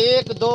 1, 2,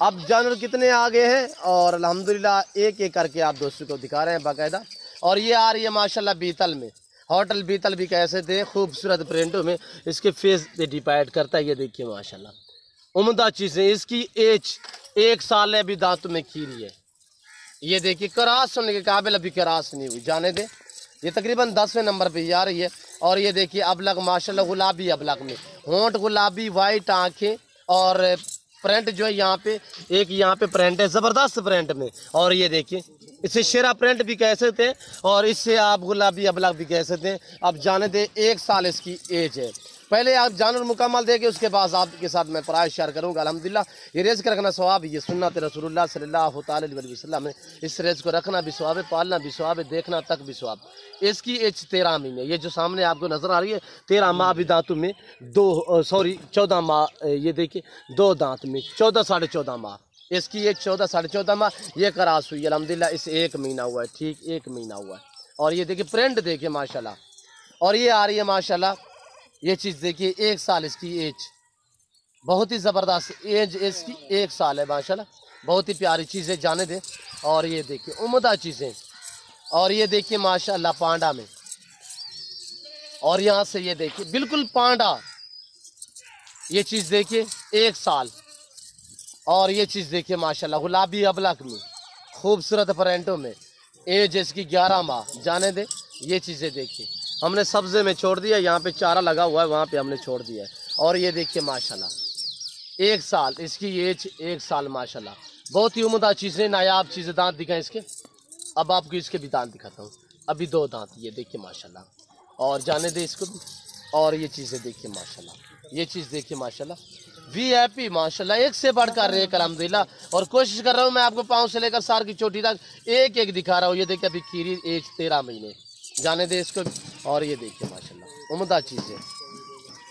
اب جانور کتنے آگے ہیں اور الحمدللہ ایک ایک کر کے آپ دوستوں کو دکھا رہے ہیں باقاعدہ. اور یہ آ رہی ہے ماشاءاللہ بیتل میں، ہوٹل بیتل بھی کیسے تھے خوبصورت پرنٹوں میں، اس کے فیس پہ ڈیپینڈ کرتا ہے. یہ دیکھیے ماشاءاللہ عمدہ چیزیں. اس کی ایج 1 سال ہے، ابھی دانتوں میں کھیری ہے. یہ دیکھیے کراس ہونے کے قابل ابھی کراس نہیں ہوئی، جانے دیں. یہ تقریباً 10ویں نمبر پہ آ رہی ہے. اور یہ دیکھیے ابلغ ماشاءاللہ گلابی ابلغ میں، ہونٹ گلابی، وائٹ آنکھیں، اور پرنٹ جو ہے یہاں پہ ایک یہاں پہ پرنٹ ہے زبردست پرنٹ میں. اور یہ دیکھیے اسے شیرا پرنٹ بھی کہہ سکتے ہیں اور اس سے آپ گلابی ابلغ بھی کہہ سکتے ہیں. اب جانے دیں 1 سال اس کی ایج ہے. پہلے آپ جانور مکمل دیں گے، اس کے بعد آپ کے ساتھ میں پرائز شیئر کروں گا. الحمدللہ یہ ریز کا رکھنا ثواب، یہ سنت رسول اللہ صلی اللہ تعالی علیہ وسلم ہے. اس ریز کو رکھنا بھی ثواب ہے، پالنا بھی ثواب ہے، دیکھنا تک بھی ثواب. اس کی ایج 13 مہینے. یہ جو سامنے آپ کو نظر آ رہی ہے 13 ماہ بھی دانتوں میں 14 ماہ. یہ دیکھیے 2 دانت میں 14 ساڑھے 14 ماہ. اس کی ایج 14 ساڑھے 14 ماہ. یہ کراس ہوئی الحمدللہ اس 1 مہینہ ہوا ہے، ٹھیک 1 مہینہ ہوا ہے. اور یہ دیکھیے پرنٹ دیکھیے ماشاءاللہ. اور یہ آ رہی ہے ماشاءاللہ یہ چیز دیکھیے 1 سال اس کی ایج، بہت ہی زبردست ایج اس کی 1 سال ہے ماشاءاللہ. بہت ہی پیاری چیز ہے، جانے دیں. اور یہ دیکھیے عمدہ چیزیں. اور یہ دیکھیے ماشاءاللہ پانڈا میں. اور یہاں سے یہ دیکھیے بالکل پانڈا. یہ چیز دیکھیے 1 سال. اور یہ چیز دیکھیے ماشاءاللہ گلابی ابلغ میں خوبصورت پرنٹوں میں، ایج اس کی 11 ماہ. جانے دیں. یہ چیزیں دیکھیے ہم نے سبزے میں چھوڑ دیا، یہاں پہ چارہ لگا ہوا ہے وہاں پہ ہم نے چھوڑ دیا ہے. اور یہ دیکھیے ماشاءاللہ 1 سال اس کی ایج 1 سال ماشاءاللہ. بہت ہی عمدہ چیزیں، نایاب چیزیں. دانت دکھائیں اس کے. اب آپ کو اس کے بھی دانت دکھاتا ہوں. ابھی 2 دانت یہ دیکھیے ماشاءاللہ. اور جانے دیں اس کو بھی. اور یہ چیزیں دیکھیے ماشاءاللہ. یہ چیز دیکھیے ماشاءاللہ وی آئی پی ماشاءاللہ ایک سے بڑھ کر ایک الحمدللہ. اور کوشش کر رہا ہوں میں آپ کو پاؤں سے لے کر سار کی چوٹی تک ایک ایک دکھا رہا ہوں. یہ دیکھیں ابھی کھیری ایج 13 مہینے. جانے دیں اس کو. اور یہ دیکھیں ماشاءاللہ عمدہ چیزیں.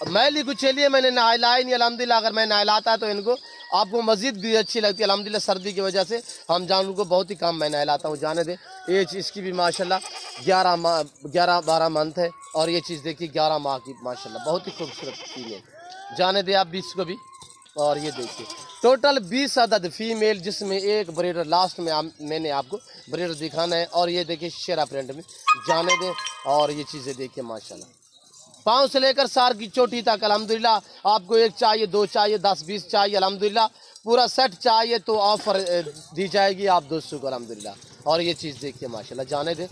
میلی کچھ چلیے میں نے نہلائی نہیں الحمدللہ. اگر میں نہلاتا ہے تو ان کو آپ کو مزید بھی اچھی لگتی ہے الحمدللہ. سردی کی وجہ سے ہم جانوروں کو بہت ہی کم میں نہلاتا ہوں. جانے دیں. ایج اس کی بھی ماشاءاللہ 11-12 منتھ ہے. اور یہ چیز دیکھیے 11 ماہ کی ماشاءاللہ بہت ہی خوبصورت فیمیل. جانے دیں آپ 20 کو بھی. اور یہ دیکھیے ٹوٹل 20 عدد فیمیل، جس میں ایک بریڈر لاسٹ میں نے آپ کو بریڈر دکھانا ہے. اور یہ دیکھیے شیرا پرنٹ میں. جانے دیں. اور یہ چیزیں دیکھیے ماشاءاللہ پاؤں سے لے کر سار کی چوٹی تک الحمدللہ. آپ کو 1 چاہیے، 2 چاہیے، 10-20 چاہیے الحمدللہ. پورا سیٹ چاہیے تو آفر دی جائے گی آپ دوستوں کو الحمدللہ. اور یہ چیز دیکھیے ماشاءاللہ. جانے دیں.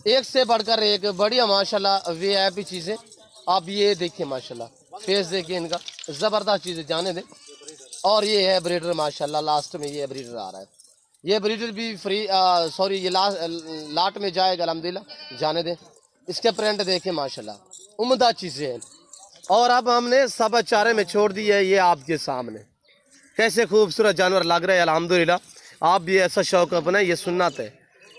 ایک سے بڑھ کر ایک بڑھیا ماشاءاللہ وی آئی پی چیزیں. آپ یہ دیکھیے ماشاءاللہ فیس دیکھیے ان کا زبردست چیزیں. جانے دیں. اور یہ ہے بریڈر ماشاءاللہ. لاسٹ میں یہ بریڈر آ رہا ہے. یہ بریڈر بھی یہ لاٹ میں جائے گا الحمدللہ. جانے دیں. اس کے پرنٹ دیکھیں ماشاءاللہ عمدہ چیزیں ہیں. اور اب ہم نے سبز چارے میں چھوڑ دی ہے. یہ آپ کے سامنے کیسے خوبصورت جانور لگ رہے ہیں الحمدللہ. آپ بھی ایسا شوق اپنا. یہ سنت ہے،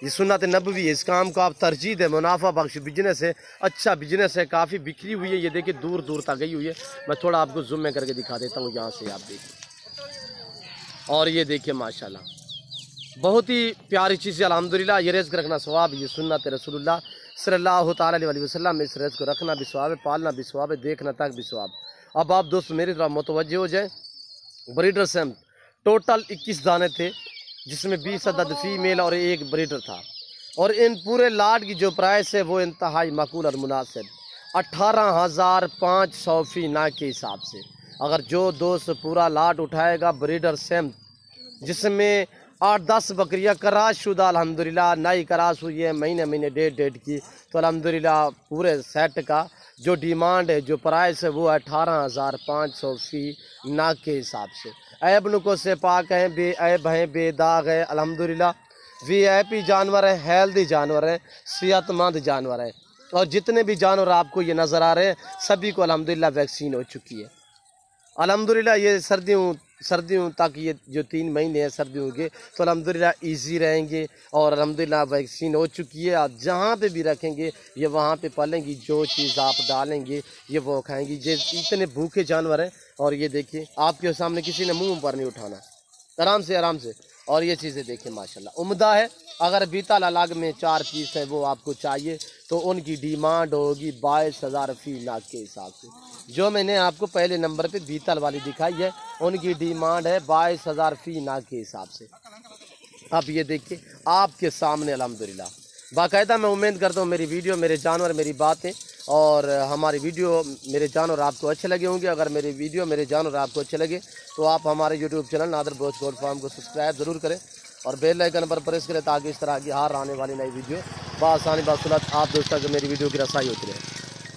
یہ سنت نبوی ہے. اس کام کو آپ ترجیح دیں. منافع بخش بجنس ہے، اچھا بجنس ہے. کافی بکھری ہوئی ہے. یہ دیکھیں دور دور تک گئی ہوئی ہے. میں تھوڑا آپ کو زوم میں کر کے دکھا دیتا ہوں. یہاں سے آپ دیکھیں. اور یہ دیکھیں ماشاءاللہ بہت ہی پیاری چیز ہے الحمدللہ. یہ رزق رکھنا ثواب. یہ سنت رسول اللہ صلی اللہ تعالی علیہ وسلم. اس رزق کو رکھنا بھی ثواب ہے، پالنا بھی ثواب ہے، دیکھنا تک بھی ثواب. اب آپ دوست میری طرف متوجہ ہو جائیں. بریڈر سے ٹوٹل 21 دانے تھے، جس میں 20 عدد فیمیل اور ایک بریڈر تھا. اور ان پورے لاٹ کی جو پرائس ہے وہ انتہائی معقول اور مناسب 18,500 فی ناک کے حساب سے. اگر جو دوست پورا لاٹ اٹھائے گا بریڈر سیمت، جس میں 8-10 بکریاں کراس شدہ الحمدللہ نئی کراس ہوئی ہے مہینے ڈیڑھ کی، تو الحمدللہ پورے سیٹ کا جو ڈیمانڈ ہے، جو پرائس ہے وہ 18,500 فی ناک کے حساب سے. عیب نکو سے پاک ہیں، بے عیب ہیں، بے داغ ہیں الحمدللہ. وی آئی پی جانور ہیں، ہیلدی جانور ہیں، صحت مند جانور ہیں. اور جتنے بھی جانور آپ کو یہ نظر آ رہے ہیں سبھی کو الحمدللہ ویکسین ہو چکی ہے الحمدللہ. یہ سردیوں تک یہ جو 3 مہینے ہیں سردیوں کے تو الحمدللہ ایزی رہیں گے. اور الحمدللہ ویکسین ہو چکی ہے. آپ جہاں پہ بھی رکھیں گے یہ وہاں پہ پلیں گی. جو چیز آپ ڈالیں گے یہ وہ کھائیں گی. یہ اتنے بھوکے جانور ہیں. اور یہ دیکھیے آپ کے سامنے کسی نے منہ پر نہیں اٹھانا، آرام سے. اور یہ چیزیں دیکھیں ماشاءاللہ عمدہ ہے. اگر بیتل الگ میں 4 پیس ہیں وہ آپ کو چاہیے تو ان کی ڈیمانڈ ہوگی 22,000 فی لاکھ کے حساب سے. جو میں نے آپ کو پہلے نمبر پہ بیتل والی دکھائی ہے ان کی ڈیمانڈ ہے 22,000 فی ناگ کے حساب سے. اب یہ دیکھیے آپ کے سامنے الحمدللہ. باقاعدہ میں امید کرتا ہوں میری ویڈیو میرے جانور میری باتیں اور ہماری ویڈیو میرے جانور آپ کو اچھے لگے ہوں گے. اگر میری ویڈیو میرے جانور آپ کو اچھے لگے تو آپ ہمارے یوٹیوب چینل نادر بلوچ گوٹ فارم کو سبسکرائب ضرور کریں اور بیل آئیکن پر پریس کریں تاکہ اس طرح کی ہر آنے والی نئی ویڈیو بآسانی بسہولت آپ دوستوں کو میری ویڈیو کی رسائی ہوتی رہے.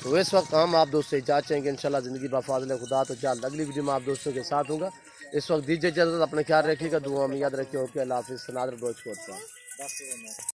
تو اس وقت ہم آپ دوست سے اجازت چاہیں گے انشاءاللہ زندگی بفضل خدا تو جلد اگلی ویڈیو میں آپ دوستوں کے ساتھ ہوں گا. اس وقت دیجیے اجازت, اپنے خیال رکھیے گا, دعا میں یاد رکھیے. اوکے اللہ حافظ. نادر بلوچ گوٹ فارم.